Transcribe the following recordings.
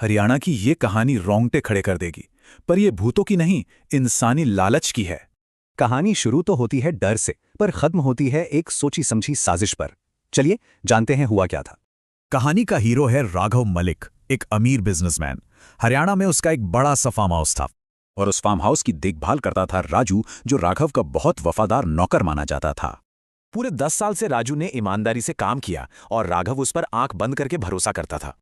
हरियाणा की ये कहानी रोंगटे खड़े कर देगी, पर यह भूतों की नहीं, इंसानी लालच की है। कहानी शुरू तो होती है डर से, पर खत्म होती है एक सोची समझी साजिश पर। चलिए जानते हैं हुआ क्या था। कहानी का हीरो है राघव मलिक, एक अमीर बिजनेसमैन। हरियाणा में उसका एक बड़ा सा फार्म हाउस था और उस फार्म हाउस की देखभाल करता था राजू, जो राघव का बहुत वफादार नौकर माना जाता था। पूरे 10 साल से राजू ने ईमानदारी से काम किया और राघव उस पर आंख बंद करके भरोसा करता था।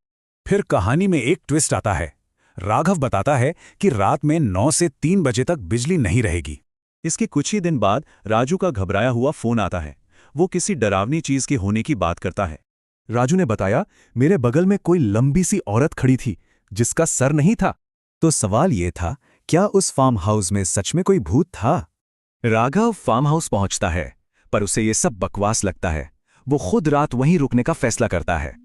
फिर कहानी में एक ट्विस्ट आता है। राघव बताता है कि रात में 9 से 3 बजे तक बिजली नहीं रहेगी। इसके कुछ ही दिन बाद राजू का घबराया हुआ फोन आता है। वो किसी डरावनी चीज के होने की बात करता है। राजू ने बताया, मेरे बगल में कोई लंबी सी औरत खड़ी थी जिसका सर नहीं था। तो सवाल ये था, क्या उस फार्म हाउस में सच में कोई भूत था? राघव फार्म हाउस पहुंचता है, पर उसे ये सब बकवास लगता है। वो खुद रात वहीं रुकने का फैसला करता है।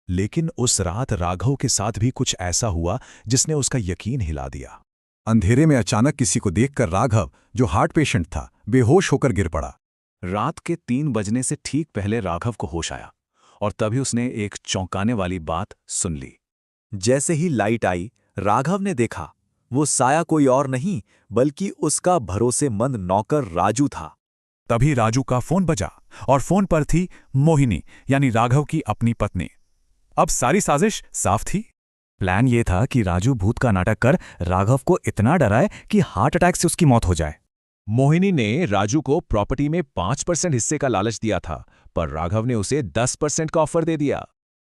लेकिन उस रात राघव के साथ भी कुछ ऐसा हुआ जिसने उसका यकीन हिला दिया। अंधेरे में अचानक किसी को देखकर राघव, जो हार्ट पेशेंट था, बेहोश होकर गिर पड़ा। रात के 3 बजने से ठीक पहले राघव को होश आया और तभी उसने एक चौंकाने वाली बात सुन ली। जैसे ही लाइट आई, राघव ने देखा वो साया कोई और नहीं बल्कि उसका भरोसेमंद नौकर राजू था। तभी राजू का फोन बजा और फोन पर थी मोहिनी, यानी राघव की अपनी पत्नी। अब सारी साजिश साफ थी। प्लान ये था कि राजू भूत का नाटक कर राघव को इतना डराए कि हार्ट अटैक से उसकी मौत हो जाए। मोहिनी ने राजू को प्रॉपर्टी में 5% हिस्से का लालच दिया था, पर राघव ने उसे 10% का ऑफर दे दिया।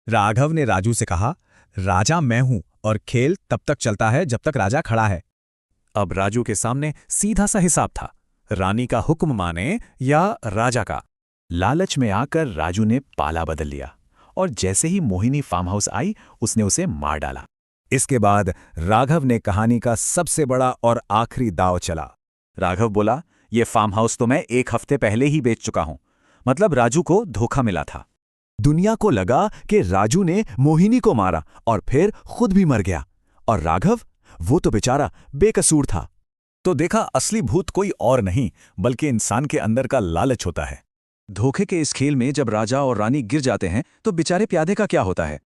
राघव ने राजू से कहा, राजा मैं हूं और खेल तब तक चलता है जब तक राजा खड़ा है। अब राजू के सामने सीधा सा हिसाब था, रानी का हुक्म माने या राजा का। लालच में आकर राजू ने पाला बदल लिया और जैसे ही मोहिनी फार्म हाउस आई, उसने उसे मार डाला। इसके बाद राघव ने कहानी का सबसे बड़ा और आखिरी दांव चला। राघव बोला, ये फार्म हाउस तो मैं 1 हफ्ते पहले ही बेच चुका हूं। मतलब राजू को धोखा मिला था। दुनिया को लगा कि राजू ने मोहिनी को मारा और फिर खुद भी मर गया, और राघव, वो तो बेचारा बेकसूर था। तो देखा, असली भूत कोई और नहीं बल्कि इंसान के अंदर का लालच होता है। धोखे के इस खेल में जब राजा और रानी गिर जाते हैं तो बेचारे प्यादे का क्या होता है?